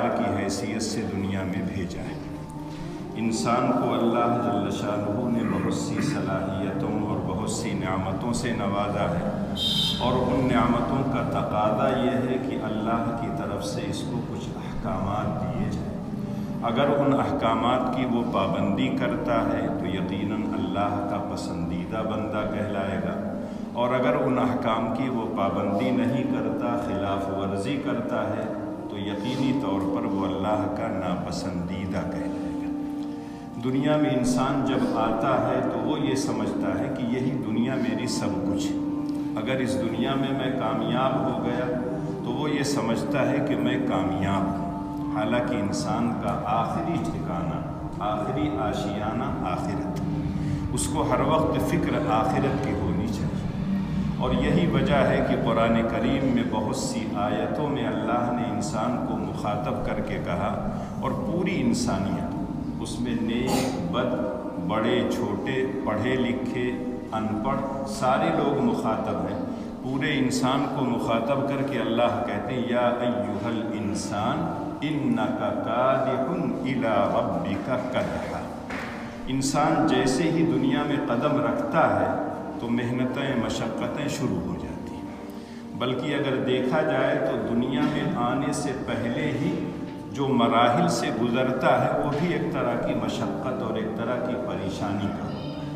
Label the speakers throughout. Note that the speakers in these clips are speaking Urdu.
Speaker 1: معیار کی حیثیت سے دنیا میں بھیجا ہے۔ انسان کو اللہ جل شانہ نے بہت سی صلاحیتوں اور بہت سی نعمتوں سے نوازا ہے، اور ان نعمتوں کا تقاضا یہ ہے کہ اللہ کی طرف سے اس کو کچھ احکامات دیے جائیں۔ اگر ان احکامات کی وہ پابندی کرتا ہے تو یقیناً اللہ کا پسندیدہ بندہ کہلائے گا، اور اگر ان احکام کی وہ پابندی نہیں کرتا، خلاف ورزی کرتا ہے، تو یقینی طور پر وہ اللہ کا ناپسندیدہ کہلائے گا۔ دنیا میں انسان جب آتا ہے تو وہ یہ سمجھتا ہے کہ یہی دنیا میری سب کچھ ہے۔ اگر اس دنیا میں میں کامیاب ہو گیا تو وہ یہ سمجھتا ہے کہ میں کامیاب ہوں، حالانکہ انسان کا آخری ٹھکانہ، آخری آشیانہ آخرت، اس کو ہر وقت فکر آخرت کی ہونی چاہیے۔ اور یہی وجہ ہے کہ قرآن کریم میں بہت سی آیتوں میں اللہ نے انسان کو مخاطب کر کے کہا، اور پوری انسانیت، اس میں نیک بد، بڑے چھوٹے، پڑھے لکھے ان پڑھ، سارے لوگ مخاطب ہیں۔ پورے انسان کو مخاطب کر کے اللہ کہتے ہیں یا ایھا الانسان انک کادح الی ربک کدحا۔ انسان جیسے ہی دنیا میں قدم رکھتا ہے تو محنتیں، مشقتیں شروع ہو جاتی ہیں، بلکہ اگر دیکھا جائے تو دنیا میں آنے سے پہلے ہی جو مراحل سے گزرتا ہے وہ بھی ایک طرح کی مشقت اور ایک طرح کی پریشانی کا ہوتا ہے۔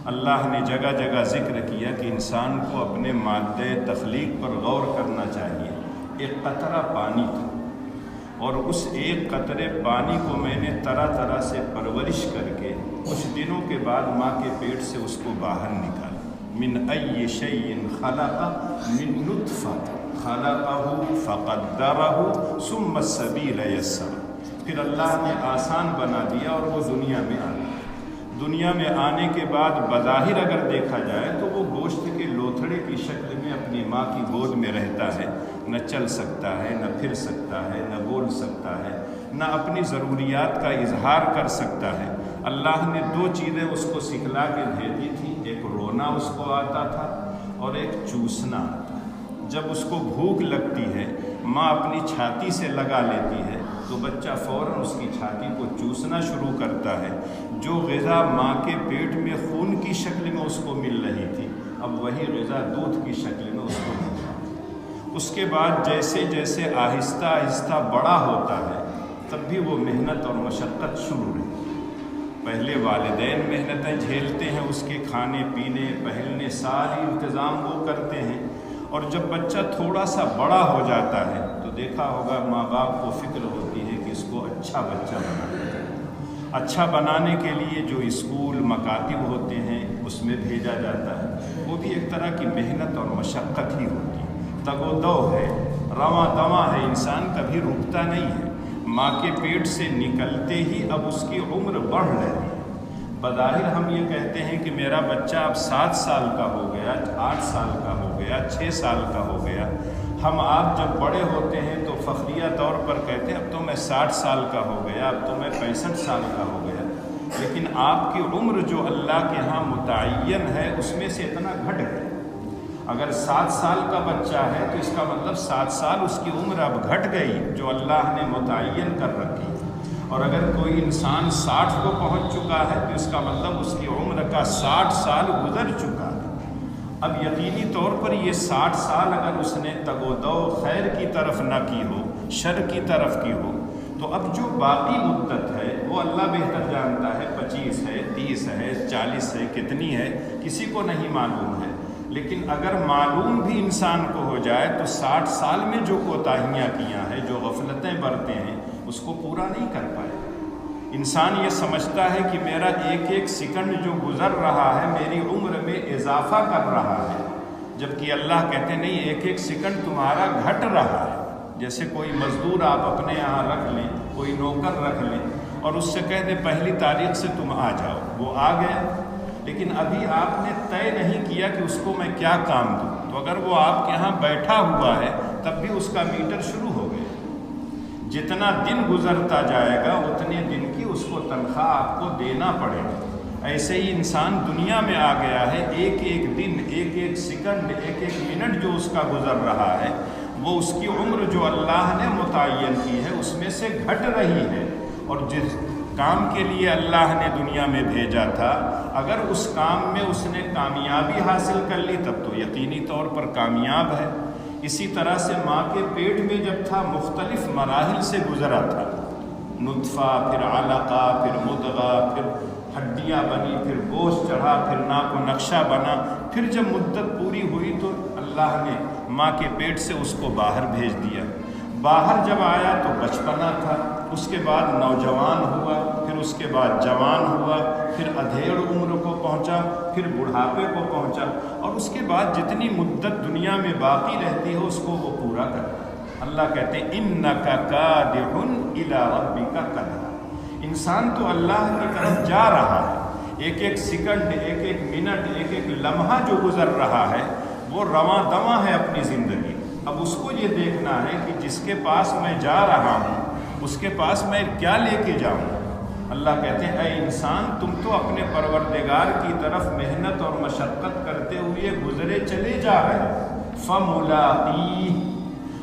Speaker 1: اللہ نے جگہ جگہ ذکر کیا کہ انسان کو اپنے مادہ تخلیق پر غور کرنا چاہیے۔ ایک قطرہ پانی تھا، اور اس ایک قطرے پانی کو میں نے طرح طرح سے پرورش کر کے کچھ دنوں کے بعد ماں کے پیٹ سے اس کو باہر نکالا۔ من ای شیء خلق، من نطفہ خلقہ فقدرہ ثم السبیل یسرہ۔ پھر اللہ نے آسان بنا دیا اور وہ دنیا میں آ گیا۔ دنیا میں آنے کے بعد بظاہر اگر دیکھا جائے تو وہ گوشت کے لوتھڑے کی شکل میں اپنی ماں کی گود میں رہتا ہے، نہ چل سکتا ہے، نہ پھر سکتا ہے، نہ بول سکتا ہے، نہ اپنی ضروریات کا اظہار کر سکتا ہے۔ اللہ نے دو چیزیں اس کو سکھلا کے بھیجی تھی، ایک رونا اس کو آتا تھا اور ایک چوسنا آتا ہے۔ جب اس کو بھوک لگتی ہے، ماں اپنی چھاتی سے لگا لیتی ہے تو بچہ فوراً اس کی چھاتی کو چوسنا شروع کرتا ہے۔ جو غذا ماں کے پیٹ میں خون کی شکل میں اس کو مل رہی تھی، اب وہی غذا دودھ کی شکل میں اس کو مل رہی ہے۔ اس کے بعد جیسے جیسے آہستہ آہستہ بڑا ہوتا ہے، تب بھی وہ محنت اور مشقت شروع رہی۔ پہلے والدین محنتیں جھیلتے ہیں، اس کے کھانے پینے، پہننے، ساری انتظام وہ کرتے ہیں، اور جب بچہ تھوڑا سا بڑا ہو جاتا ہے تو دیکھا ہوگا ماں باپ کو فکر ہوتی ہے کہ اس کو اچھا بچہ بنانا ہے۔ اچھا بنانے کے لیے جو اسکول، مکاتب ہوتے ہیں اس میں بھیجا جاتا ہے، وہ بھی ایک طرح کی محنت اور مشقت ہی ہوتی ہے۔ تگ و دو ہے، رواں دواں ہے، انسان کبھی رکتا نہیں ہے۔ ماں کے پیٹ سے نکلتے ہی اب اس کی عمر بڑھ رہی ہے۔ بظاہر ہم یہ کہتے ہیں کہ میرا بچہ اب 7 سال کا ہو گیا، 8 سال کا ہو گیا، 6 سال کا ہو گیا۔ ہم آپ جب بڑے ہوتے ہیں تو فخریہ طور پر کہتے ہیں اب تو میں 60 سال کا ہو گیا، اب تو میں 65 سال کا ہو گیا، لیکن آپ کی عمر جو اللہ کے ہاں متعین ہے اس میں سے اتنا گھٹ گیا۔ اگر 7 سال کا بچہ ہے تو اس کا مطلب 7 سال اس کی عمر اب گھٹ گئی جو اللہ نے متعین کر رکھی۔ اور اگر کوئی انسان 60 کو پہنچ چکا ہے تو اس کا مطلب اس کی عمر کا 60 سال گزر چکا ہے۔ اب یقینی طور پر یہ 60 سال اگر اس نے تگ و دو خیر کی طرف نہ کی ہو، شر کی طرف کی ہو، تو اب جو باقی مدت ہے وہ اللہ بہتر جانتا ہے، 25 ہے، 30 ہے، 40 ہے، کتنی ہے کسی کو نہیں معلوم ہے۔ لیکن اگر معلوم بھی انسان کو ہو جائے تو 60 سال میں جو کوتاہیاں کیا ہیں، جو غفلتیں برتے ہیں، اس کو پورا نہیں کر پائے۔ انسان یہ سمجھتا ہے کہ میرا ایک ایک سیکنڈ جو گزر رہا ہے میری عمر میں اضافہ کر رہا ہے، جبکہ اللہ کہتے ہیں نہیں، ایک ایک سیکنڈ تمہارا گھٹ رہا ہے۔ جیسے کوئی مزدور آپ اپنے یہاں رکھ لیں، کوئی نوکر رکھ لیں اور اس سے کہہ دیں پہلی تاریخ سے تم آ جاؤ، وہ آ گیا، لیکن ابھی آپ نے طے نہیں کیا کہ اس کو میں کیا کام دوں، تو اگر وہ آپ کے یہاں بیٹھا ہوا ہے تب بھی اس کا میٹر شروع ہو گیا۔ جتنا دن گزرتا جائے گا اتنے دن کی اس کو تنخواہ آپ کو دینا پڑے گا۔ ایسے ہی انسان دنیا میں آ گیا ہے، ایک ایک دن، ایک ایک سیکنڈ، ایک ایک منٹ جو اس کا گزر رہا ہے وہ اس کی عمر جو اللہ نے متعین کی ہے اس میں سے گھٹ رہی ہے، اور جس کام کے لیے اللہ نے دنیا میں بھیجا تھا اگر اس کام میں اس نے کامیابی حاصل کر لی تب تو یقینی طور پر کامیاب ہے۔ اسی طرح سے ماں کے پیٹ میں جب تھا مختلف مراحل سے گزرا تھا، نطفہ، پھر علقہ، پھر مضغہ، پھر ہڈیاں بنی، پھر گوشت چڑھا، پھر ناک و نقشہ بنا، پھر جب مدت پوری ہوئی تو اللہ نے ماں کے پیٹ سے اس کو باہر بھیج دیا۔ باہر جب آیا تو بچپنا تھا، اس کے بعد نوجوان ہوا، پھر اس کے بعد جوان ہوا، پھر ادھیڑ عمر کو پہنچا، پھر بڑھاپے کو پہنچا، اور اس کے بعد جتنی مدت دنیا میں باقی رہتی ہے اس کو وہ پورا کرتا ہے۔ اللہ کہتے ہیں اِنَّكَ كَادِحٌ إِلَىٰ رَبِّكَ كَدْحًا۔ انسان تو اللہ کی طرف جا رہا ہے، ایک ایک سیکنڈ، ایک ایک منٹ، ایک ایک لمحہ جو گزر رہا ہے وہ رواں دواں ہے اپنی زندگی۔ اب اس کو یہ دیکھنا ہے کہ جس کے پاس میں جا رہا ہوں اس کے پاس میں کیا لے کے جاؤں۔ اللہ کہتے ہیں اے انسان تم تو اپنے پروردگار کی طرف محنت اور مشقت کرتے ہوئے گزرے چلے جا رہے، فَمُلَاقِيهِ،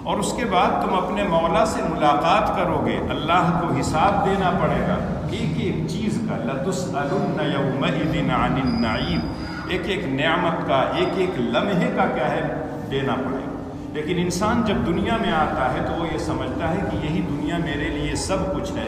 Speaker 1: اور اس کے بعد تم اپنے مولا سے ملاقات کرو گے، اللہ کو حساب دینا پڑے گا ایک ایک چیز کا۔ لَتُسْأَلُنَّ يَوْمَئِذٍ عَنِ النَّعِيمِ، ایک ایک نعمت کا، ایک ایک لمحے کا کیا ہے دینا پڑے گا۔ لیکن انسان جب دنیا میں آتا ہے تو وہ یہ سمجھتا ہے کہ یہی دنیا میرے لیے سب کچھ ہے،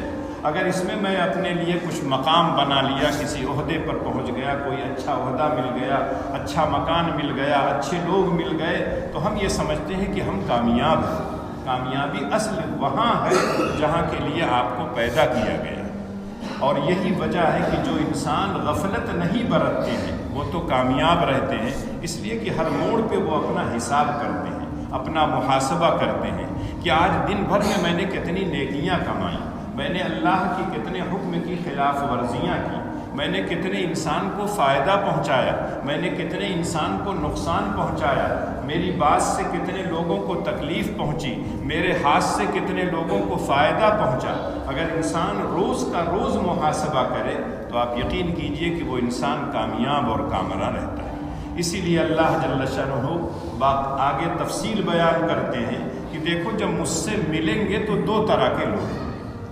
Speaker 1: اگر اس میں اپنے لیے کچھ مقام بنا لیا، کسی عہدے پر پہنچ گیا، کوئی اچھا عہدہ مل گیا، اچھا مکان مل گیا، اچھے لوگ مل گئے، تو ہم یہ سمجھتے ہیں کہ ہم کامیاب ہیں۔ کامیابی اصل وہاں ہے جہاں کے لیے آپ کو پیدا کیا گیا، اور یہی وجہ ہے کہ جو انسان غفلت نہیں برتتے ہیں وہ تو کامیاب رہتے ہیں، اس لیے کہ ہر موڑ پہ وہ اپنا حساب کرتے ہیں، اپنا محاسبہ کرتے ہیں کہ آج دن بھر میں نے کتنی نیکیاں کمائیں، میں نے اللہ کی کتنے حکم کی خلاف ورزیاں کی، میں نے کتنے انسان کو فائدہ پہنچایا، میں نے کتنے انسان کو نقصان پہنچایا، میری بات سے کتنے لوگوں کو تکلیف پہنچی، میرے ہاتھ سے کتنے لوگوں کو فائدہ پہنچا۔ اگر انسان روز کا روز محاسبہ کرے تو آپ یقین کیجئے کہ وہ انسان کامیاب اور کامرا رہتا ہے۔ اسی لیے اللہ جل شانہ آگے تفصیل بیان کرتے ہیں کہ دیکھو جب مجھ سے ملیں گے تو دو طرح کے لوگ،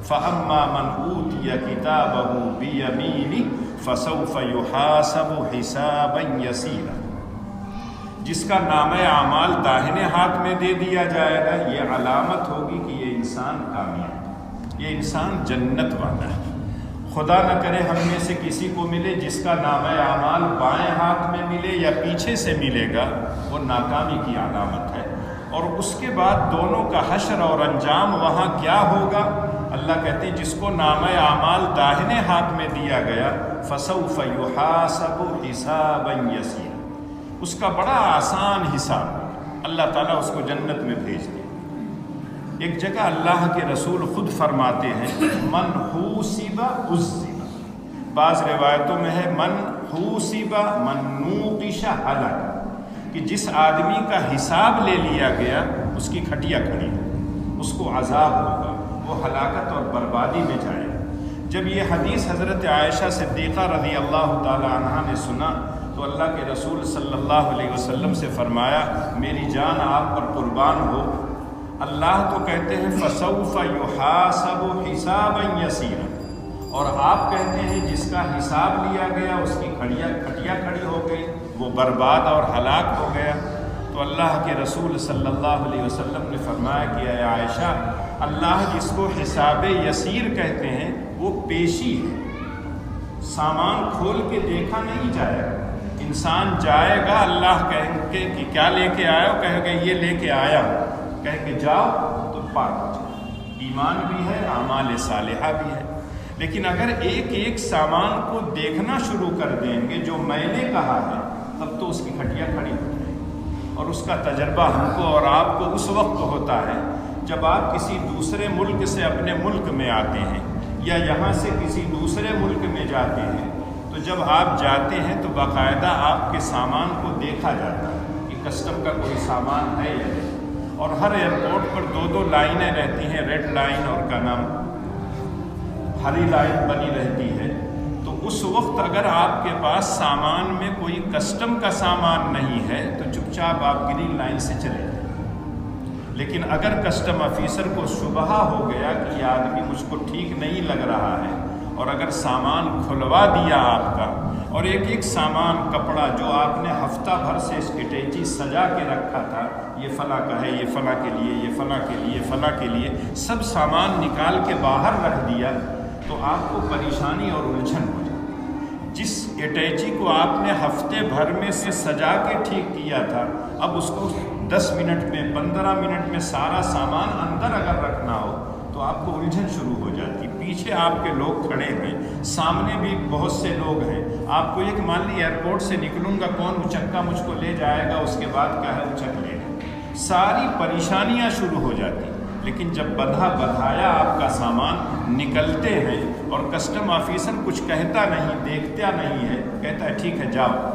Speaker 1: فَأَمَّا مَنْ أُوتِيَ كِتَابَهُ بِيَمِينِهِ فَسَوْفَ يُحَاسَبُ حِسَابًا يَسِيرًا، جس کا نامہ اعمال داہنے ہاتھ میں دے دیا جائے گا، یہ علامت ہوگی کہ یہ انسان کامیاب، یہ انسان جنت والا ہے۔ خدا نہ کرے ہم میں سے کسی کو ملے جس کا نامہ اعمال بائیں ہاتھ میں ملے یا پیچھے سے ملے گا، وہ ناکامی کی علامت ہے۔ اور اس کے بعد دونوں کا حشر اور انجام وہاں کیا ہوگا؟ اللہ کہتے ہیں جس کو نامہ اعمال داہنے ہاتھ میں دیا گیا فَسَوْفَ يُحَاسَبُ حِسَابًا يَسِيرًا، اس کا بڑا آسان حساب، اللہ تعالیٰ اس کو جنت میں بھیج دے۔ ایک جگہ اللہ کے رسول خود فرماتے ہیں من حوسب عذب، بعض روایتوں میں ہے من حوسب من نوقش ہلک، کہ جس آدمی کا حساب لے لیا گیا اس کی کھٹیا کھڑی ہے، اس کو عذاب ہوگا، وہ ہلاکت اور بربادی میں جائے گا۔ جب یہ حدیث حضرت عائشہ صدیقہ رضی اللہ تعالی عنہا نے سنا تو اللہ کے رسول صلی اللہ علیہ وسلم سے فرمایا میری جان آپ پر قربان ہو، اللہ تو کہتے ہیں فَسَوْفَ يُحَاسَبُ حِسَابًا يَسِيرًا، اور آپ کہتے ہیں جس کا حساب لیا گیا اس کی کھٹیا کھڑی ہو گئی، وہ برباد اور ہلاک ہو گیا۔ تو اللہ کے رسول صلی اللہ علیہ وسلم نے فرمایا کہ اے عائشہ، اللہ جس کو حساب یسیر کہتے ہیں وہ پیشی ہے، سامان کھول کے دیکھا نہیں جائے گا، انسان جائے گا اللہ کہیں گے کہ کیا لے کے آیا ہو، کہے گا یہ لے کے آیا ہوں، کہیں گے جاؤ تو پاک ہو جائے، ایمان بھی ہے، اعمال صالحہ بھی ہے۔ لیکن اگر ایک ایک سامان کو دیکھنا شروع کر دیں گے جو میں نے کہا ہے تب تو اس کی کھٹیا کھڑی ہو جائے گی، اور اس کا تجربہ ہم کو اور آپ کو اس وقت ہوتا ہے جب آپ کسی دوسرے ملک سے اپنے ملک میں آتے ہیں یا یہاں سے کسی دوسرے ملک میں جاتے ہیں، تو جب آپ جاتے ہیں تو باقاعدہ آپ کے سامان کو دیکھا جاتا ہے کہ کسٹم کا کوئی سامان ہے یا نہیں، اور ہر ایئرپورٹ پر دو لائنیں رہتی ہیں، ریڈ لائن اور کا نام ہری لائن بنی رہتی ہے۔ تو اس وقت اگر آپ کے پاس سامان میں کوئی کسٹم کا سامان نہیں ہے تو چپ چاپ آپ گرین لائن سے چلے جائیں، لیکن اگر کسٹم آفیسر کو شبہ ہو گیا کہ یہ آدمی مجھ کو ٹھیک نہیں لگ رہا ہے، اور اگر سامان کھلوا دیا آپ کا، اور ایک ایک سامان کپڑا جو آپ نے ہفتہ بھر سے اسٹریٹجی سجا کے رکھا تھا، یہ فلاں کا ہے، یہ فلاں کے لیے، یہ فلاں کے لیے، فلاں کے لیے، سب سامان نکال کے باہر رکھ دیا، تو آپ کو پریشانی اور الجھن ہو جائے۔ جس اٹیچی کو آپ نے ہفتے بھر میں سے سجا کے ٹھیک کیا تھا، اب اس کو 10 منٹ میں 15 منٹ میں سارا سامان اندر اگر رکھنا ہو تو آپ کو الجھن شروع ہو جاتی۔ پیچھے آپ کے لوگ کھڑے ہیں، سامنے بھی بہت سے لوگ ہیں، آپ کو یہ کہ مان لی ایئرپورٹ سے نکلوں گا، کون اچکا مجھ کو لے جائے گا، اس کے بعد کیا ہے اچک لے گا، ساری پریشانیاں شروع ہو جاتی۔ لیکن جب بدھا بدھایا آپ کا سامان نکلتے ہیں اور کسٹم آفیسر کچھ کہتا نہیں، دیکھتا نہیں ہے، کہتا ہے ٹھیک ہے جاؤ،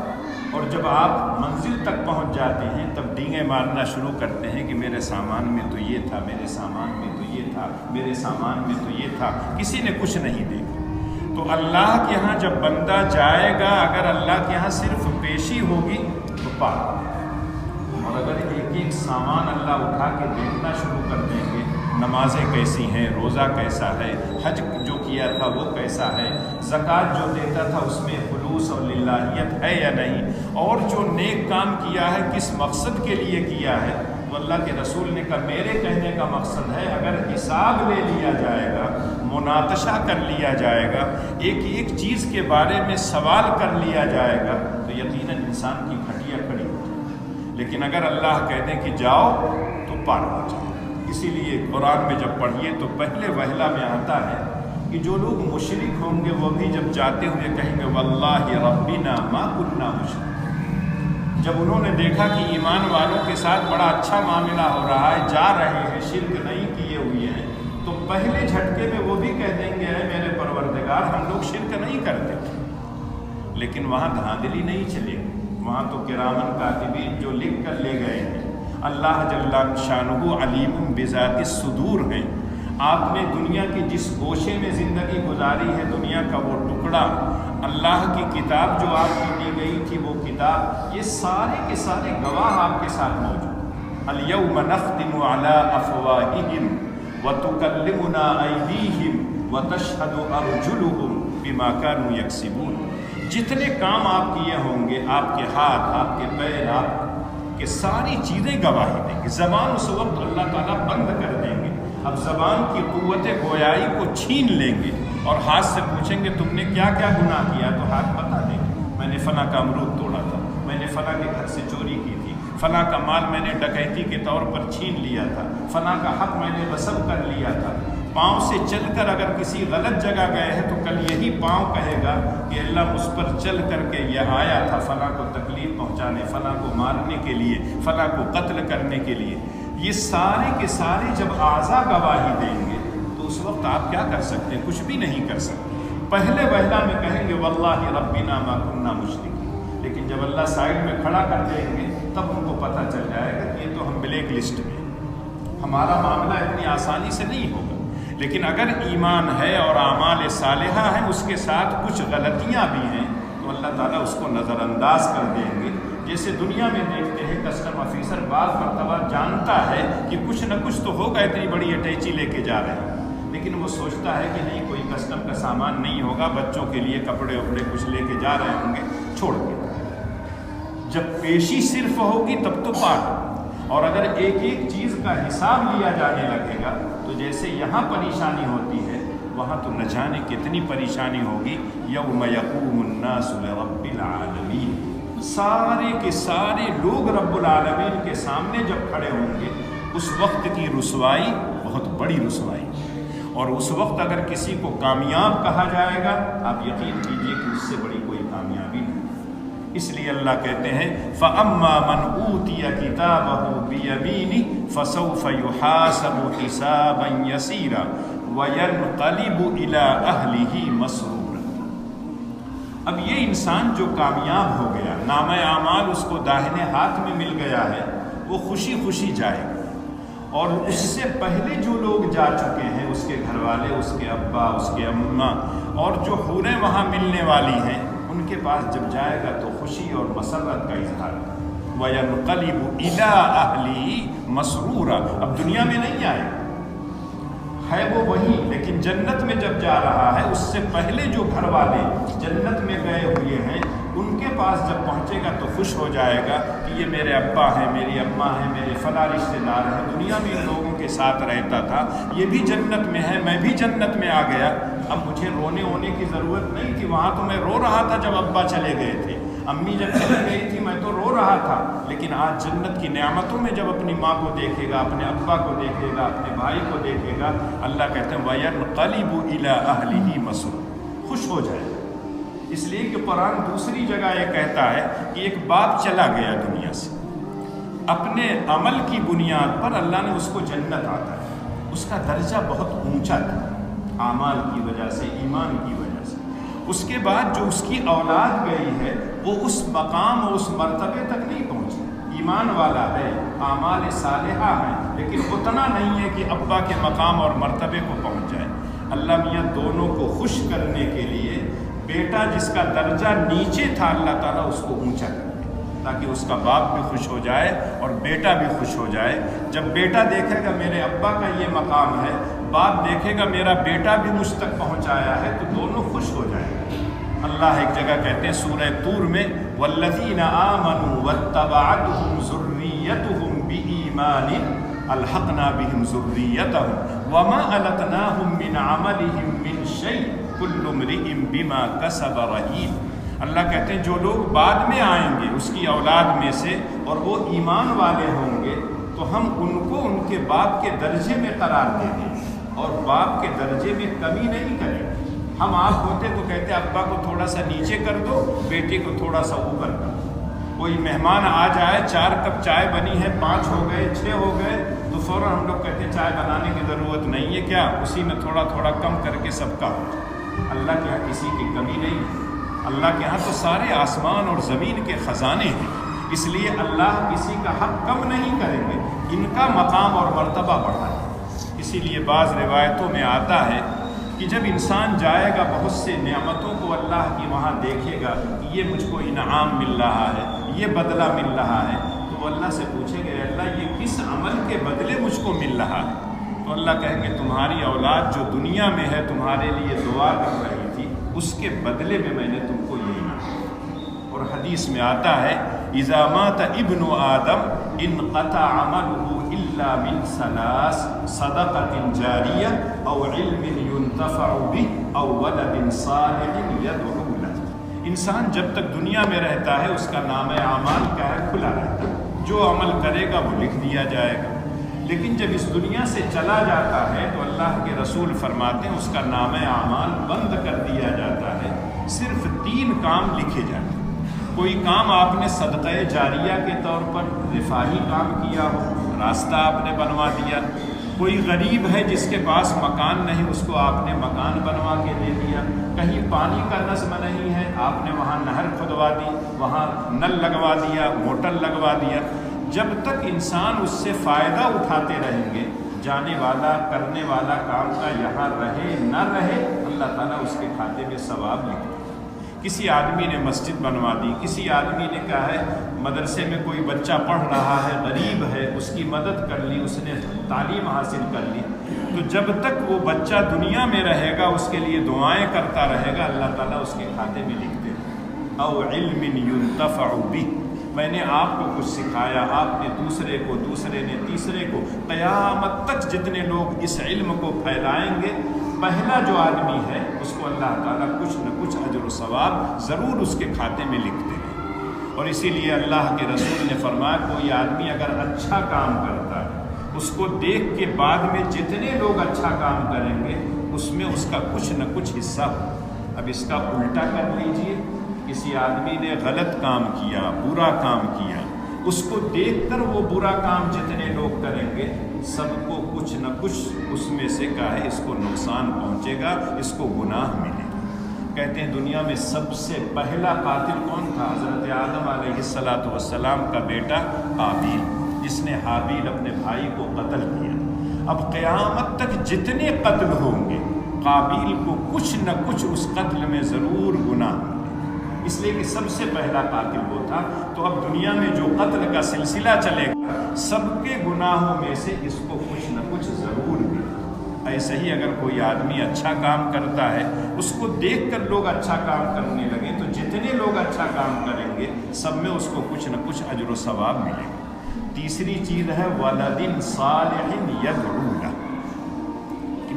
Speaker 1: اور جب آپ منزل تک پہنچ جاتے ہیں تب ڈینگیں مارنا شروع کرتے ہیں کہ میرے سامان میں تو یہ تھا، میرے سامان میں تو یہ تھا، میرے سامان میں تو یہ تھا، کسی نے کچھ نہیں دیکھا۔ تو اللہ کے ہاں جب بندہ جائے گا، اگر اللہ کے ہاں صرف پیشی ہوگی تو پاک، اور اگر ایک ایک سامان اللہ اٹھا کے دیکھنا شروع کر دیں گے، نمازیں کیسی ہیں، روزہ کیسا ہے، حج جو کیا تھا وہ کیسا ہے، زکوٰۃ جو دیتا تھا اس میں خلوص اور للہیت ہے یا نہیں، اور جو نیک کام کیا ہے کس مقصد کے لیے کیا ہے، تو اللہ کے رسول نے کہا میرے کہنے کا مقصد ہے اگر حساب لے لیا جائے گا، مناقشہ کر لیا جائے گا، ایک ایک چیز کے بارے میں سوال کر لیا جائے گا، تو یقیناً انسان کی کھٹیا کھڑی ہو جائے۔ لیکن اگر اللہ کہہ دیں کہ جاؤ تو پار ہو جائے۔ اسی لیے قرآن میں جب پڑھیے تو پہلے وہلہ میں آتا ہے کہ جو لوگ مشرک ہوں گے وہ بھی جب جاتے ہوئے کہیں گے واللہ ربنا ما کنا مشرک۔ جب انہوں نے دیکھا کہ ایمان والوں کے ساتھ بڑا اچھا معاملہ ہو رہا ہے، جا رہے ہیں، شرک نہیں کیے ہوئے ہیں، تو پہلے جھٹکے میں وہ بھی کہہ دیں گے اے میرے پروردگار ہم لوگ شرک نہیں کرتے تھے۔ لیکن وہاں دھاندلی نہیں چلے گی، وہاں تو کرامن کاتبین جو لکھ کر لے گئے ہیں، اللہ جل شانہ علیم بذات الصدور ہیں۔ آپ نے دنیا کی جس گوشے میں زندگی گزاری ہے، دنیا کا وہ ٹکڑا، اللہ کی کتاب جو آپ کو دی گئی تھی وہ کتاب، یہ سارے کے سارے گواہ آپ کے ساتھ موجود۔ الیوم نختم علی افواہہم وتکلمنا ایدیہم وتشہد ارجلہم بما کانوا یکسبون۔ جتنے کام آپ کیے ہوں گے، آپ کے ہاتھ، آپ کے پیر، آپ کہ ساری چیزیں گواہی دیں گے۔ زبان اس وقت اللہ تعالیٰ بند کر دیں گے، اب زبان کی قوت گویائی کو چھین لیں گے اور ہاتھ سے پوچھیں گے تم نے کیا کیا گناہ کیا، تو ہاتھ بتا دیں گے میں نے فلاں کا امرود توڑا تھا، میں نے فلاں کے گھر سے چوری کی تھی، فلاں کا مال میں نے ڈکیتی کے طور پر چھین لیا تھا، فلاں کا حق میں نے غصب کر لیا تھا۔ پاؤں سے چل کر اگر کسی غلط جگہ گئے ہیں تو کل یہی پاؤں کہے گا کہ اللہ مجھ پر چل کر کے یہ آیا تھا فلاں کو تکلیف پہنچانے، فلاں کو مارنے کے لیے، فلاں کو قتل کرنے کے لیے۔ یہ سارے کے سارے جب اعضاء گواہی دیں گے تو اس وقت آپ کیا کر سکتے ہیں؟ کچھ بھی نہیں کر سکتے۔ پہلے وہلہ میں کہیں گے واللہ ربنا ما کنا مشرکین، لیکن جب اللہ سائڈ میں کھڑا کر دیں گے تب ان کو پتہ چل جائے گا کہ یہ تو ہم بلیک لسٹ میں، ہمارا معاملہ اتنی آسانی سے نہیں ہوگا۔ لیکن اگر ایمان ہے اور اعمال صالحہ ہیں، اس کے ساتھ کچھ غلطیاں بھی ہیں، تو اللہ تعالیٰ اس کو نظر انداز کر دیں گے۔ جیسے دنیا میں دیکھتے ہیں کسٹم آفیسر بعض مرتبہ جانتا ہے کہ کچھ نہ کچھ تو ہوگا، اتنی بڑی اٹیچی لے کے جا رہے ہیں، لیکن وہ سوچتا ہے کہ نہیں کوئی کسٹم کا سامان نہیں ہوگا، بچوں کے لیے کپڑے وپڑے کچھ لے کے جا رہے ہوں گے، چھوڑ کے۔ جب پیشی صرف ہوگی تب تو پاک، اور اگر ایک ایک چیز کا حساب لیا جانے لگے گا تو جیسے یہاں پریشانی ہوتی ہے وہاں تو نہ جانے کتنی پریشانی ہوگی۔ یوم یقوم الناس لرب العالمین، سارے کے سارے لوگ رب العالمین کے سامنے جب کھڑے ہوں گے، اس وقت کی رسوائی بہت بڑی رسوائی، اور اس وقت اگر کسی کو کامیاب کہا جائے گا آپ یقین کیجئے کہ اس سے بڑی کوئی کامیابی نہیں۔ اس لیے اللہ کہتے ہیں فَأَمَّا مَنْ أُوتِيَ كِتَابَهُ بِيَمِينِهِ فَسَوْفَ يُحَاسَبُ حِسَابًا يَسِيرًا وَيَنْقَلِبُ إِلَىٰ أَهْلِهِ مَسْرُورًا۔ اب یہ انسان جو کامیاب ہو گیا، نامہ اعمال اس کو داہنے ہاتھ میں مل گیا ہے، وہ خوشی خوشی جائے گا، اور اس سے پہلے جو لوگ جا چکے ہیں، اس کے گھر والے، اس کے ابا، اس کے اماں، اور جو حوریں وہاں ملنے والی ہیں، ان کے پاس جب جائے گا تو خوشی اور مسرت کا اظہار ہے۔ وَيَنْقَلِبُ إِلَىٰ أَهْلِهِ مَسْرُورًا، اب دنیا میں نہیں آئے ہے وہ وہی، لیکن جنت میں جب جا رہا ہے اس سے پہلے جو گھر والے جنت میں گئے ہوئے ہیں ان کے پاس جب پہنچے گا تو خوش ہو جائے گا کہ یہ میرے ابا ہیں، میری اماں ہیں، میرے فلاں رشتے دار ہیں، دنیا میں ان لوگوں کے ساتھ رہتا تھا، یہ بھی جنت میں ہے، میں بھی جنت میں آ گیا، اب مجھے رونے ہونے کی ضرورت نہیں تھی، وہاں تو میں رو رہا تھا جب ابا چلے گئے تھے، امی جب چلی گئی تھی میں تو رو رہا تھا، لیکن آج جنت کی نعمتوں میں جب اپنی ماں کو دیکھے گا، اپنے ابا کو دیکھے گا، اپنے بھائی کو دیکھے گا، اللہ کہتے ہیں وَيَنْقَلِبُ إِلَىٰ أَهْلِهِ مَسْرُورًا، خوش ہو جائے گا۔ اس لیے کہ قرآن دوسری جگہ یہ کہتا ہے کہ ایک باپ چلا گیا دنیا سے، اپنے عمل کی بنیاد پر اللہ نے اس کو جنت عطا ہے، اس کا درجہ بہت اونچا تھا اعمال کی وجہ سے، ایمان کی وجہ سے، اس کے بعد جو اس کی اولاد گئی ہے وہ اس مقام اور اس مرتبے تک نہیں پہنچی، ایمان والا ہے، اعمال صالحہ ہیں، لیکن اتنا نہیں ہے کہ ابا کے مقام اور مرتبے کو پہنچ جائے۔ اللہ میاں دونوں کو خوش کرنے کے لیے بیٹا جس کا درجہ نیچے تھا اللہ تعالیٰ اس کو اونچا کر دے تاکہ اس کا باپ بھی خوش ہو جائے اور بیٹا بھی خوش ہو جائے۔ جب بیٹا دیکھے گا میرے ابا کا یہ مقام ہے، باپ دیکھے گا میرا بیٹا بھی مجھ تک پہنچایا ہے، تو دونوں خوش ہو جائیں گے۔ اللہ ایک جگہ کہتے ہیں سورہ طور میں وَالَّذِينَ آمَنُوا وَاتَّبَعَتْهُمْ ذُرِّيَّتُهُمْ بِإِيمَانٍ أَلْحَقْنَا بِهِمْ ذُرِّيَّتَهُمْ وَمَا أَلَتْنَاهُمْ مِنْ عَمَلِهِمْ مِنْ شَيْءٍ كُلُّ امْرِئٍ بِمَا كَسَبَ رَهِينٌ۔ اللہ کہتے ہیں جو لوگ بعد میں آئیں گے اس کی اولاد میں سے اور وہ ایمان والے ہوں گے تو ہم ان کو ان کے باپ کے درجے میں قرار دے دیں گے اور باپ کے درجے میں کمی نہیں کریں گے۔ ہم آپ ہوتے تو کہتے ابا کو تھوڑا سا نیچے کر دو، بیٹے کو تھوڑا سا اوپر کر دو۔ کوئی مہمان آ جائے، 4 کپ چائے بنی ہے، 5 ہو گئے، 6 ہو گئے، تو فوراً ہم لوگ کہتے ہیں چائے بنانے کی ضرورت نہیں ہے کیا، اسی میں تھوڑا تھوڑا کم کر کے سب کا ہو جائے۔ اللہ کے یہاں کسی کی کمی نہیں ہے، اللہ کے یہاں تو سارے آسمان اور زمین کے خزانے ہیں، اس لیے اللہ کسی کا حق کم نہیں کریں گے، ان کا مقام اور مرتبہ بڑھائیں۔ اسی لیے بعض روایتوں میں آتا ہے کہ جب انسان جائے گا بہت سے نعمتوں کو اللہ کی وہاں دیکھے گا کہ یہ مجھ کو انعام مل رہا ہے، یہ بدلہ مل رہا ہے، تو وہ اللہ سے پوچھیں گے اللہ یہ کس عمل کے بدلے مجھ کو مل رہا ہے؟ تو اللہ کہیں گے تمہاری اولاد جو دنیا میں ہے تمہارے لیے دعا کر رہی تھی، اس کے بدلے میں نے تم کو یہ انعام۔ اور حدیث میں آتا ہے اذا مات ابن آدم انقطع عمله الا من 3 صدقة جاریہ او علم ينتفع به او ولد صالح يدعو له۔ انسان جب تک دنیا میں رہتا ہے اس کا نام اعمال کیا ہے؟ کھلا رہتا ہے، جو عمل کرے گا وہ لکھ دیا جائے گا، لیکن جب اس دنیا سے چلا جاتا ہے تو اللہ کے رسول فرماتے ہیں اس کا نام اعمال بند کر دیا جاتا ہے، صرف 3 کام لکھے جاتے ہیں۔ کوئی کام آپ نے صدقہ جاریہ کے طور پر رفاہی کام کیا ہو، راستہ آپ نے بنوا دیا، کوئی غریب ہے جس کے پاس مکان نہیں اس کو آپ نے مکان بنوا کے دے دیا، کہیں پانی کا نظم نہیں ہے آپ نے وہاں نہر کھدوا دی، وہاں نل لگوا دیا، موٹر لگوا دیا۔ جب تک انسان اس سے فائدہ اٹھاتے رہیں گے، جانے والا کرنے والا کام کا یہاں رہے نہ رہے، اللہ تعالیٰ اس کے کھاتے میں ثواب لکھ دے۔ کسی آدمی نے مسجد بنوا دی، کسی آدمی نے کہا ہے مدرسے میں کوئی بچہ پڑھ رہا ہے غریب ہے اس کی مدد کر لی، اس نے تعلیم حاصل کر لی، تو جب تک وہ بچہ دنیا میں رہے گا اس کے لیے دعائیں کرتا رہے گا، اللہ تعالیٰ اس کے کھاتے میں لکھ دے گا۔ او علم ينتفع به، میں نے آپ کو کچھ سکھایا، آپ نے دوسرے کو، دوسرے نے تیسرے کو، قیامت تک جتنے لوگ اس علم کو پھیلائیں گے، پہلا جو آدمی ہے اس کو اللہ تعالیٰ کچھ نہ کچھ اجر و ثواب ضرور اس کے کھاتے میں لکھ دیں گے۔ اور اسی لیے اللہ کے رسول نے فرمایا کوئی آدمی اگر اچھا کام کرتا ہے اس کو دیکھ کے بعد میں جتنے لوگ اچھا کام کریں گے اس میں اس کا کچھ نہ کچھ حصہ ہو۔ اب اس کا الٹا کر لیجئے، کسی آدمی نے غلط کام کیا، برا کام کیا، اس کو دیکھ کر وہ برا کام جتنے لوگ کریں گے سب کو کچھ نہ کچھ اس میں سے کیا ہے اس کو نقصان پہنچے گا، اس کو گناہ ملے گا۔ کہتے ہیں دنیا میں سب سے پہلا قاتل کون تھا؟ حضرت آدم علیہ السلام کا بیٹا قابیل، جس نے حابیل اپنے بھائی کو قتل کیا۔ اب قیامت تک جتنے قتل ہوں گے قابیل کو کچھ نہ کچھ اس قتل میں ضرور گناہ ملے۔ اس لیے کہ سب سے پہلا قاتل وہ تھا۔ تو اب دنیا میں جو قتل کا سلسلہ چلے گا، سب کے گناہوں میں سے اس کو کچھ نہ کچھ ضرور ملے۔ ایسے ہی اگر کوئی آدمی اچھا کام کرتا ہے، اس کو دیکھ کر لوگ اچھا کام کرنے لگیں، تو جتنے لوگ اچھا کام کریں گے سب میں اس کو کچھ نہ کچھ اجر و ثواب ملے گا۔ تیسری چیز ہے ولد صالح یدعو لہ،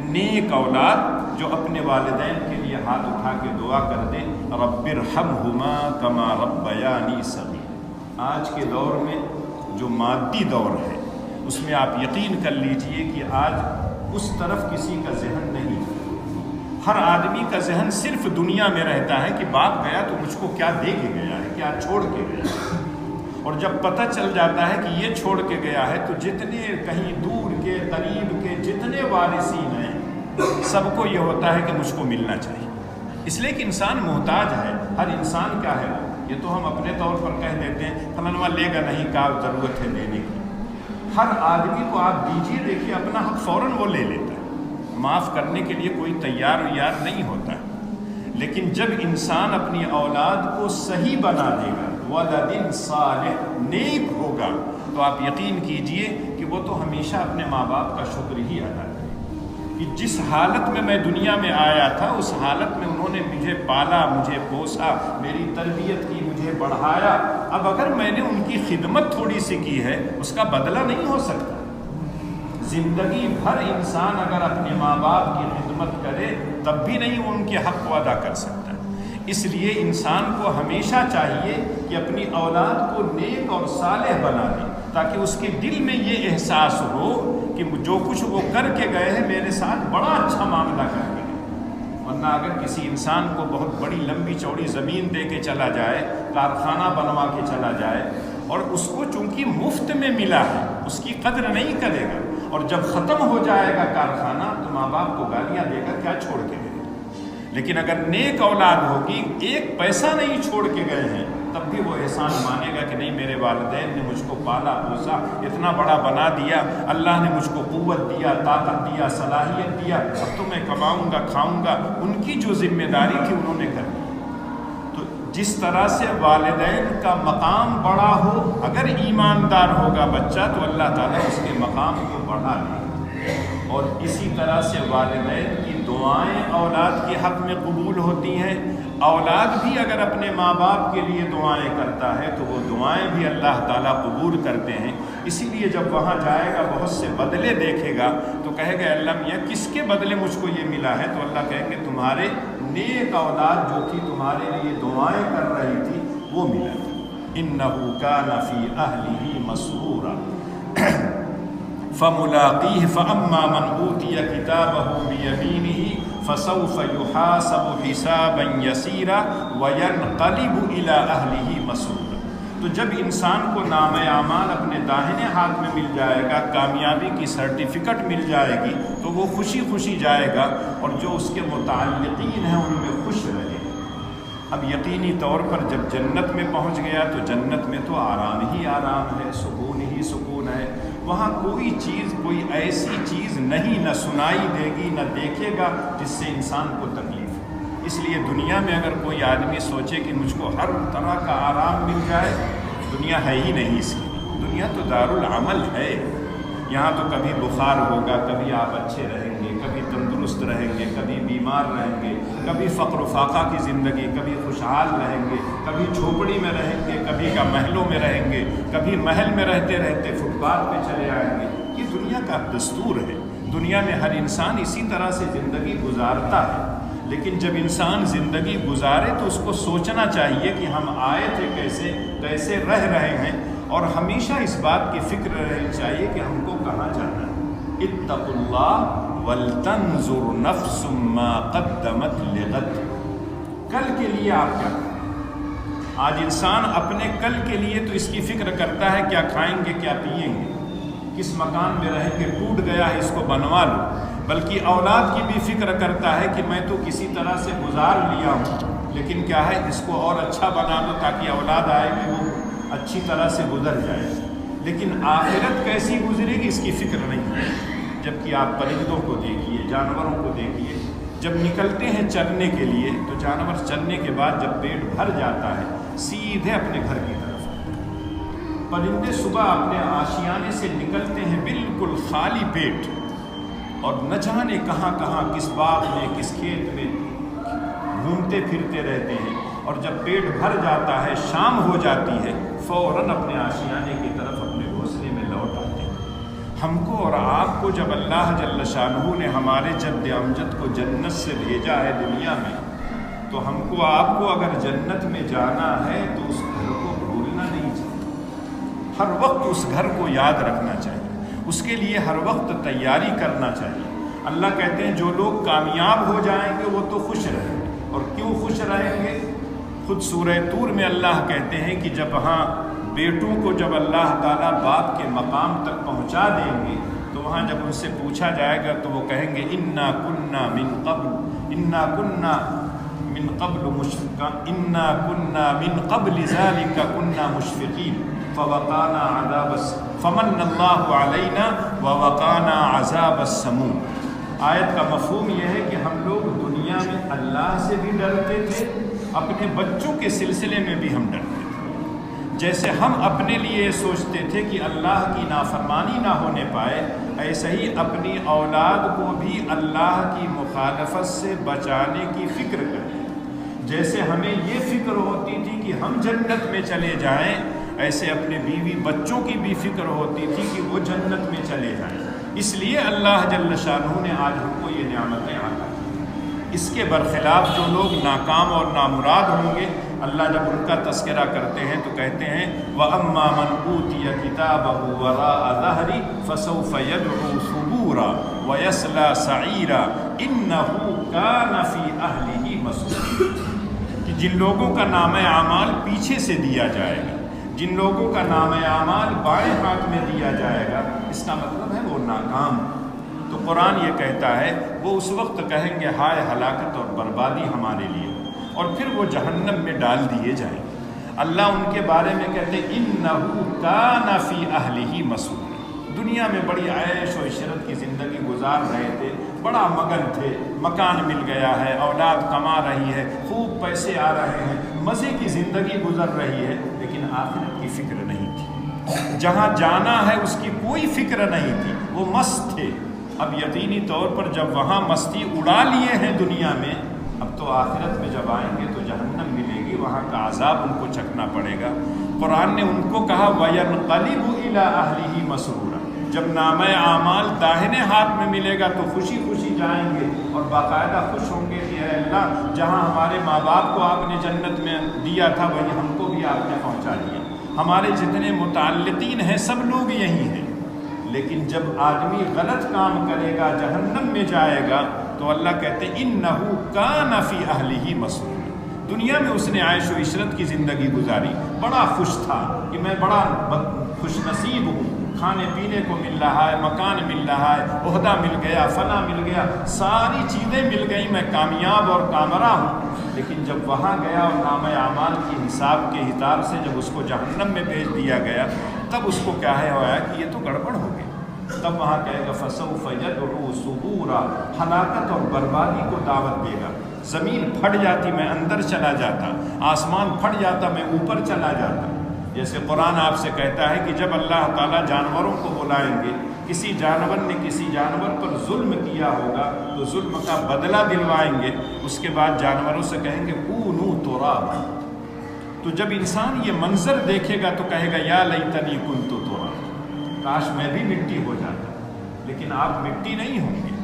Speaker 1: نیک اولاد جو اپنے والدین کے لیے ہاتھ اٹھا کے دعا کر دے، رب ارحمہما کما ربیانی صغیرا۔ آج کے دور میں جو مادی دور ہے، اس میں آپ یقین کر لیجئے کہ آج اس طرف کسی کا ذہن نہیں۔ ہر آدمی کا ذہن صرف دنیا میں رہتا ہے کہ باپ گیا تو مجھ کو کیا دے کے گیا ہے، کیا چھوڑ کے گیا ہے۔ اور جب پتہ چل جاتا ہے کہ یہ چھوڑ کے گیا ہے، تو جتنے کہیں دور کے قریب کے جتنے وارثین ہیں، سب کو یہ ہوتا ہے کہ مجھ کو ملنا چاہیے۔ اس لیے کہ انسان محتاج ہے۔ ہر انسان کیا ہے، یہ تو ہم اپنے طور پر کہہ دیتے ہیں فلاں لے گا نہیں، کیا ضرورت ہے دینے کی۔ ہر آدمی کو آپ دیجیے، دیکھیے اپنا حق فوراً وہ لے لیتا ہے، معاف کرنے کے لیے کوئی تیار ویار نہیں ہوتا۔ لیکن جب انسان اپنی اولاد کو صحیح بنا دے گا، ولد صالح، نیک ہوگا، تو آپ یقین کیجئے کہ وہ تو ہمیشہ اپنے ماں باپ کا شکر ہی ادا کرے کہ جس حالت میں میں دنیا میں آیا تھا، اس حالت میں انہوں نے مجھے پالا، مجھے پوسا، میری تربیت کی، مجھے بڑھایا۔ اب اگر میں نے ان کی خدمت تھوڑی سی کی ہے، اس کا بدلہ نہیں ہو سکتا۔ زندگی بھر انسان اگر اپنے ماں باپ کی خدمت کرے، تب بھی نہیں وہ ان کے حق کو ادا کر سکتا۔ اس لیے انسان کو ہمیشہ چاہیے کہ اپنی اولاد کو نیک اور صالح بنا دے، تاکہ اس کے دل میں یہ احساس ہو کہ جو کچھ وہ کر کے گئے ہیں میرے ساتھ بڑا اچھا معاملہ کر کے گئے۔ ورنہ اگر کسی انسان کو بہت بڑی لمبی چوڑی زمین دے کے چلا جائے، کارخانہ بنوا کے چلا جائے، اور اس کو چونکہ مفت میں ملا ہے، اس کی قدر نہیں کرے گا، اور جب ختم ہو جائے گا کارخانہ تو ماں باپ کو گالیاں دے گا، کیا چھوڑ کے گئے۔ لیکن اگر نیک اولاد ہوگی، ایک پیسہ نہیں چھوڑ کے گئے ہیں، تب بھی وہ احسان مانے گا کہ نہیں، میرے والدین نے مجھ کو پالا پوسا، اتنا بڑا بنا دیا، اللہ نے مجھ کو قوت دیا، طاقت دیا، صلاحیت دیا، اب تو میں کماؤں گا، کھاؤں گا۔ ان کی جو ذمہ داری تھی انہوں نے کر دی۔ تو جس طرح سے والدین کا مقام بڑا ہو، اگر ایماندار ہوگا بچہ تو اللہ تعالیٰ اس کے مقام کو بڑھا دے۔ اور اسی طرح سے والدین کی دعائیں اولاد کے حق میں قبول ہوتی ہیں۔ اولاد بھی اگر اپنے ماں باپ کے لیے دعائیں کرتا ہے تو وہ دعائیں بھی اللہ تعالیٰ قبول کرتے ہیں۔ اسی لیے جب وہاں جائے گا، بہت سے بدلے دیکھے گا، تو کہے گا اللہ میاں کس کے بدلے مجھ کو یہ ملا ہے؟ تو اللہ کہیں گے تمہارے نیک اولاد جو تھی، تمہارے لیے دعائیں کر رہی تھی، وہ ملا تھا۔ إِنَّهُ كَانَ فِي أَهْلِهِ مَسْرُورًا فَمُلَاقِيهِ فَأَمَّا مَنْ أُوتِيَ كِتَابَهُ بِيَمِينِهِ فَسَوْفَ يُحَاسَبُ حِسَابًا يَسِيرًا وَيَنْقَلِبُ إِلَىٰ أَهْلِهِ مَسْرُورًا۔ تو جب انسان کو نام اعمال اپنے داہنے ہاتھ میں مل جائے گا، کامیابی کی سرٹیفکیٹ مل جائے گی، تو وہ خوشی خوشی جائے گا، اور جو اس کے متعلقین ہیں ان میں خوش رہے گا۔ اب یقینی طور پر جب جنت میں پہنچ گیا تو جنت میں تو آرام ہی آرام ہے، سکون ہی سکون ہے۔ وہاں کوئی چیز، کوئی ایسی چیز نہیں، نہ سنائی دے گی، نہ دیکھے گا جس سے انسان کو تکلیف ہو۔ اس لیے دنیا میں اگر کوئی آدمی سوچے کہ مجھ کو ہر طرح کا آرام مل جائے، دنیا ہے ہی نہیں اس کی۔ دنیا تو دارالعمل ہے۔ یہاں تو کبھی بخار ہوگا، کبھی آپ اچھے رہیں گے، کبھی تندرست رہیں گے، کبھی بیمار رہیں گے، کبھی فقر و فاقہ کی زندگی، کبھی خوشحال رہیں گے، کبھی جھوپڑی میں رہیں گے، کبھی کا محلوں میں رہیں گے، کبھی محل میں رہتے رہتے فٹ پاتھ پہ چلے آئیں گے۔ یہ دنیا کا دستور ہے۔ دنیا میں ہر انسان اسی طرح سے زندگی گزارتا ہے۔ لیکن جب انسان زندگی گزارے تو اس کو سوچنا چاہیے کہ ہم آئے تھے کیسے، کیسے رہ رہے ہیں، اور ہمیشہ اس بات کی فکر رہنی چاہیے کہ ہم کو کہاں جانا ہے۔ اتقوا اللہ ولتنظر نفس ما قدمت لغد۔ کل کے لیے آپ کیا کریں؟ آج انسان اپنے کل کے لیے تو اس کی فکر کرتا ہے، کیا کھائیں گے، کیا پئیں گے، کس مکان میں رہیں گے، ٹوٹ گیا ہے اس کو بنوا لو۔ بلکہ اولاد کی بھی فکر کرتا ہے کہ میں تو کسی طرح سے گزار لیا ہوں، لیکن کیا ہے اس کو اور اچھا بنا دو تاکہ اولاد آئے گی وہ اچھی طرح سے گزر جائے۔ لیکن آخرت کیسی گزرے گی اس کی فکر نہیں ہے۔ جبکہ آپ پرندوں کو دیکھیے، جانوروں کو دیکھیے، جب نکلتے ہیں چلنے کے لیے تو جانور چلنے کے بعد جب پیٹ بھر جاتا ہے سیدھے اپنے گھر کی طرف آتے ہیں۔ پرندے صبح اپنے آشیانے سے نکلتے ہیں بالکل خالی پیٹ، اور نہ جانے کہاں کہاں کس باغ میں کس کھیت میں گھومتے پھرتے رہتے ہیں، اور جب پیٹ بھر جاتا ہے شام ہو جاتی ہے فوراً اپنے آشیانے کی طرف اپنے گھونسلے میں لوٹ آتے ہیں۔ ہم کو اور آپ کو جب اللہ جل شانہ نے ہمارے جد امجد کو جنت سے بھیجا ہے دنیا میں، تو ہم کو آپ کو اگر جنت میں جانا ہے تو اس گھر کو بھولنا نہیں چاہیے، ہر وقت اس گھر کو یاد رکھنا چاہیے، اس کے لیے ہر وقت تیاری کرنا چاہیے۔ اللہ کہتے ہیں جو لوگ کامیاب ہو جائیں گے وہ تو خوش رہیں گے، اور کیوں خوش رہیں گے؟ خود سورہ طور میں اللہ کہتے ہیں کہ جب ہاں بیٹوں کو جب اللہ تعالیٰ باپ کے مقام تک پہنچا دیں گے تو وہاں جب ان سے پوچھا جائے گا تو وہ کہیں گے انا کننا من قبل ذلك كنا مشفقین فوقانا فمن اللہ علینا ووقانا عذاب السموم۔ آیت کا مفہوم یہ ہے کہ ہم لوگ دنیا میں اللہ سے بھی ڈرتے تھے، اپنے بچوں کے سلسلے میں بھی ہم ڈرتے تھے۔ جیسے ہم اپنے لیے سوچتے تھے کہ اللہ کی نافرمانی نہ ہونے پائے، ایسے ہی اپنی اولاد کو بھی اللہ کی مخالفت سے بچانے کی فکر کریں۔ جیسے ہمیں یہ فکر ہوتی تھی کہ ہم جنت میں چلے جائیں، ایسے اپنے بیوی بچوں کی بھی فکر ہوتی تھی کہ وہ جنت میں چلے جائیں۔ اس لیے اللہ جل شانہ نے آج ہم کو یہ نعمتیں عطا کی۔ اس کے برخلاف جو لوگ ناکام اور نامراد ہوں گے، اللہ جب ان کا تذکرہ کرتے ہیں تو کہتے ہیں وَأَمَّا مَنْ أُوتِيَ كِتَابَهُ وَرَاءَ ظَهْرِهِ فَسَوْفَ يَدْعُو ثُبُورًا وَيَصْلَىٰ سَعِيرًا إِنَّهُ كَانَ فِي أَهْلِهِ مَسْرُورًا، کہ جن لوگوں کا نام اعمال پیچھے سے دیا جائے گا، جن لوگوں کا نام اعمال بائیں ہاتھ میں دیا جائے گا، اس کا مطلب ہے وہ ناکام۔ تو قرآن یہ کہتا ہے وہ اس وقت کہیں گے ہائے ہلاکت اور بربادی ہمارے لیے، اور پھر وہ جہنم میں ڈال دیے جائیں گے۔ اللہ ان کے بارے میں کہتے ہیں اِنَّهُ كَانَ فِي أَهْلِهِ مَسْرُورًا، دنیا میں بڑی عیش و عشرت کی زندگی گزار رہے تھے، بڑا مگن تھے، مکان مل گیا ہے، اولاد کما رہی ہے، خوب پیسے آ رہے ہیں، مزے کی زندگی گزر رہی ہے، لیکن آخرت کی فکر نہیں تھی، جہاں جانا ہے اس کی کوئی فکر نہیں تھی، وہ مست تھے۔ اب یقینی طور پر جب وہاں مستی اڑا لیے ہیں دنیا میں، اب تو آخرت میں جب آئیں گے تو جہنم ملے گی، وہاں کا عذاب ان کو چکھنا پڑے گا۔ قرآن نے ان کو کہا وَيَنْقَلِبُ إِلَىٰ أَهْلِهِ مَسْرُورًا، جب نامہ اعمال داہنے ہاتھ میں ملے گا تو خوشی خوشی جائیں گے اور باقاعدہ خوش ہوں گے کہ اے اللہ جہاں ہمارے ماں باپ کو آپ نے جنت میں دیا تھا وہی ہم کو بھی آپ نے پہنچا دیا، ہمارے جتنے متعلقین ہیں سب لوگ یہی ہیں۔ لیکن جب آدمی غلط کام کرے گا جہنم میں جائے گا تو اللہ کہتے ہیں اِنَّهُ كَانَ فِي أَهْلِهِ مَسْرُورًا، دنیا میں اس نے عیش و عشرت کی زندگی گزاری، بڑا خوش تھا کہ میں بڑا خوش نصیب ہوں، کھانے پینے کو مل رہا ہے، مکان مل رہا ہے، عہدہ مل گیا، فنا مل گیا، ساری چیزیں مل گئی، میں کامیاب اور کامرا ہوں۔ لیکن جب وہاں گیا اور نامہ اعمال کی حساب کے حساب سے جب اس کو جہنم میں بھیج دیا گیا تب اس کو کیا ہے ہوا کہ یہ تو گڑبڑ ہو گئی، تب وہاں کہے گا فَسَوْفَ يَدْعُو ثُبُورًا، ہلاکت اور بربادی کو دعوت دے گا۔ زمین پھٹ جاتی میں اندر چلا جاتا، آسمان پھٹ جاتا میں اوپر چلا جاتا۔ جیسے قرآن آپ سے کہتا ہے کہ جب اللہ تعالیٰ جانوروں کو بلائیں گے، کسی جانور نے کسی جانور پر ظلم کیا ہوگا تو ظلم کا بدلہ دلوائیں گے، اس کے بعد جانوروں سے کہیں گے کونوا ترابا۔ تو جب انسان یہ منظر دیکھے گا تو کہے گا یا لیتنی کنت ترابا، کاش میں بھی مٹی ہو جاتا، لیکن آپ مٹی نہیں ہوں گے۔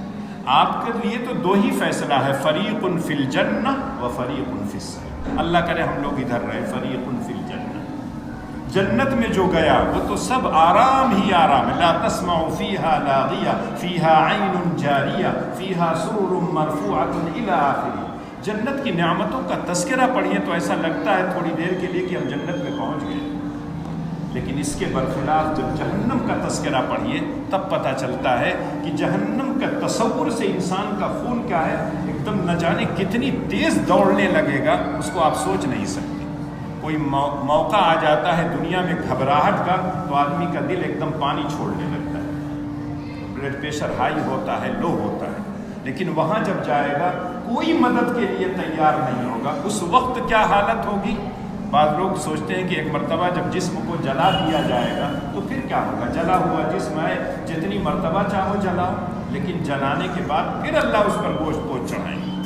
Speaker 1: آپ کے لیے تو دو ہی فیصلہ ہے، فریق فی الجنہ و فریق فی السعیر۔ اللہ کرے ہم لوگ ادھر رہے، فریق فی الجنہ، جنت میں جو گیا وہ تو سب آرام ہی آرام ہے، لا تسمع فیہا لاغیہ فیہا عین جاریہ فیہا سرر مرفوعۃ الی آخرہ۔ جنت کی نعمتوں کا تذکرہ پڑھیے تو ایسا لگتا ہے تھوڑی دیر کے لیے کہ ہم جنت میں پہنچ گئے، لیکن اس کے برخلاف جب جہنم کا تذکرہ پڑھیے تب پتہ چلتا ہے کہ جہنم کا تصور سے انسان کا خون کیا ہے، ایک دم نہ جانے کتنی تیز دوڑنے لگے گا، اس کو آپ سوچ نہیں سکتے۔ کوئی موقع آ جاتا ہے دنیا میں گھبراہٹ کا تو آدمی کا دل ایک دم پانی چھوڑنے لگتا ہے، بلڈ پریشر ہائی ہوتا ہے، لو ہوتا ہے، لیکن وہاں جب جائے گا کوئی مدد کے لیے تیار نہیں ہوگا، اس وقت کیا حالت ہوگی؟ بعض لوگ سوچتے ہیں کہ ایک مرتبہ جب جسم کو جلا دیا جائے گا تو پھر کیا ہوگا؟ جلا ہوا جسم ہے، جتنی مرتبہ چاہو جلاؤ، لیکن جلانے کے بعد پھر اللہ اس پر گوشت پوچھ چڑھائیں گے۔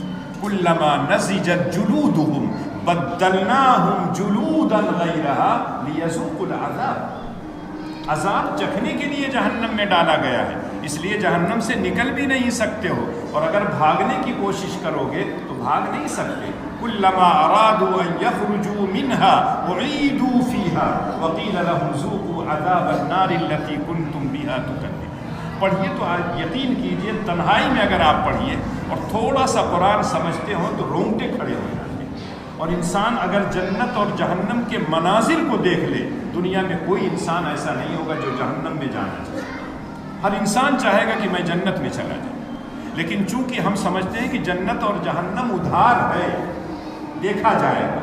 Speaker 1: کلما نضجت جلودہم بدلناہم جلودا غیرہا لیذوقوا العذاب، عذاب چکھنے کے لیے جہنم میں ڈالا گیا ہے، اس لیے جہنم سے نکل بھی نہیں سکتے ہو، اور اگر بھاگنے کی کوشش کرو گے تو بھاگ نہیں سکتے۔ کلما ارادوا ان یخرجوا منها اعیدوا فیها وقیل لهم ذوقوا عذاب النار التي کنتم بها تکذبون۔ پڑھیے تو آج یقین کیجئے، تنہائی میں اگر آپ پڑھیے اور تھوڑا سا قرآن سمجھتے ہو تو رونگٹے کھڑے ہو جاتے ہیں، اور انسان اگر جنت اور جہنم کے مناظر کو دیکھ لے، دنیا میں کوئی انسان ایسا نہیں ہوگا جو جہنم میں جانا چاہے، ہر انسان چاہے گا کہ میں جنت میں چلا جاؤں، لیکن چونکہ ہم سمجھتے ہیں کہ جنت اور جہنم ادھار ہے، دیکھا جائے گا،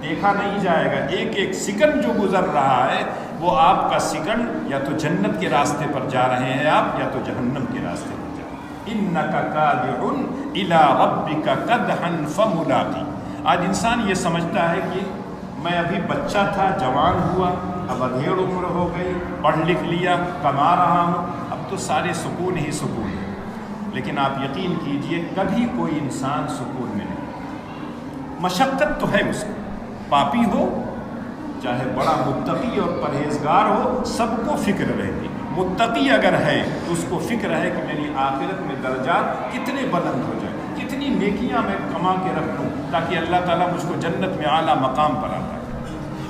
Speaker 1: دیکھا نہیں جائے گا، ایک ایک سیکنڈ جو گزر رہا ہے وہ آپ کا سیکنڈ یا تو جنت کے راستے پر جا رہے ہیں آپ، یا تو جہنم کے راستے پر جا رہے ہیں۔ اِنَّكَ كَادِحٌ إِلَىٰ رَبِّكَ كَدْحًا فَمُلَاقِيهِ۔ آج انسان یہ سمجھتا ہے کہ میں ابھی بچہ تھا، جوان ہوا، اب ادھیڑ عمر ہو گئی، پڑھ لکھ لیا، کما رہا ہوں، اب تو سارے سکون ہی سکون ہے، لیکن آپ یقین کیجئے کبھی کوئی انسان سکون میں نہیں، مشقت تو ہے اس کو، پاپی ہو چاہے بڑا متقی اور پرہیزگار ہو، سب کو فکر رہتی، متقی اگر ہے تو اس کو فکر ہے کہ میری آخرت میں درجات کتنے بلند ہو جائیں، کتنی نیکیاں میں کما کے رکھ لوں تاکہ اللہ تعالیٰ مجھ کو جنت میں اعلیٰ مقام پر آتا ہے۔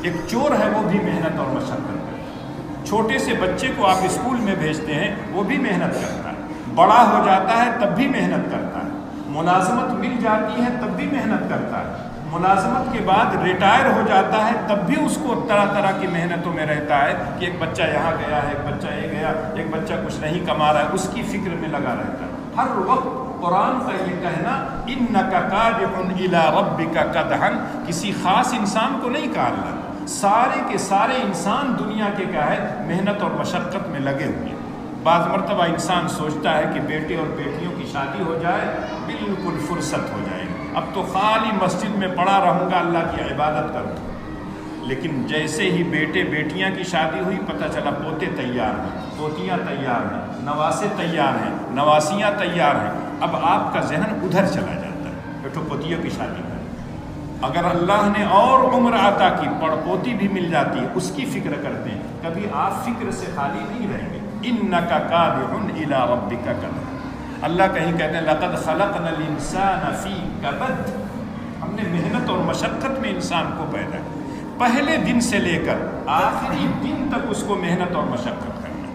Speaker 1: ایک چور ہے وہ بھی محنت اور مشقت کرتا ہے، چھوٹے سے بچے کو آپ اسکول میں بھیجتے ہیں وہ بھی محنت کرتا ہے، بڑا ہو جاتا ہے تب بھی محنت کرتا ہے، ملازمت مل جاتی ہے تب بھی محنت کرتا ہے، ملازمت کے بعد ریٹائر ہو جاتا ہے تب بھی اس کو طرح طرح کی محنتوں میں رہتا ہے کہ ایک بچہ یہاں گیا ہے، ایک بچہ یہ گیا، ایک بچہ کچھ نہیں کما رہا ہے، اس کی فکر میں لگا رہتا ہے ہر وقت۔ قرآن کا یہ کہنا اِنَّكَ كَادِحٌ إِلَىٰ رَبِّكَ كَدْحًا کسی خاص انسان کو نہیں کہا اللہ، سارے کے سارے انسان دنیا کے کیا ہے، محنت اور مشقت میں لگے ہوئے ہیں۔ بعض مرتبہ انسان سوچتا ہے کہ بیٹے اور بیٹیوں کی شادی ہو جائے، بالکل فرصت ہو جائے گی، اب تو خالی مسجد میں پڑا رہوں گا، اللہ کی عبادت کروں گا، لیکن جیسے ہی بیٹے بیٹیاں کی شادی ہوئی پتہ چلا پوتے تیار ہیں، پوتیاں تیار ہیں، نواسے تیار ہیں، نواسیاں تیار ہیں، اب آپ کا ذہن ادھر چلا جاتا ہے، بیٹو پوتیوں کی شادی کریں، اگر اللہ نے اور عمر عطا کی پڑ پوتی بھی مل جاتی ہے اس کی فکر کرتے ہیں، کبھی آپ فکر سے خالی نہیں رہیں گے۔ اِنَّكَ كَادِحٌ إِلَىٰ رَبِّكَ كَدْحًا، اللہ کہیں کہتے ہیں لَقَدْ خَلَقْنَا الْإِنسَانَ فِي كَبَدٍ، ہم نے محنت اور مشقت میں انسان کو پیدا کیا، پہلے دن سے لے کر آخری دن تک اس کو محنت اور مشقت کرنا۔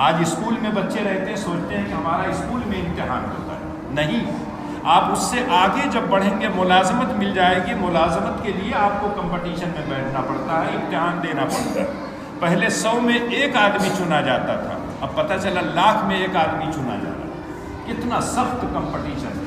Speaker 1: آج اسکول میں بچے رہتے ہیں، سوچتے ہیں کہ ہمارا اسکول میں امتحان ہوتا ہے، نہیں، آپ اس سے آگے جب بڑھیں گے ملازمت مل جائے گی، ملازمت کے لیے آپ کو کمپٹیشن میں بیٹھنا پڑتا ہے، امتحان دینا پڑتا ہے، پہلے 100 میں ایک آدمی چنا جاتا تھا، اب پتہ چلا 1,00,000 میں ایک آدمی چنا جا رہا ہے، کتنا سخت کمپٹیشن ہے۔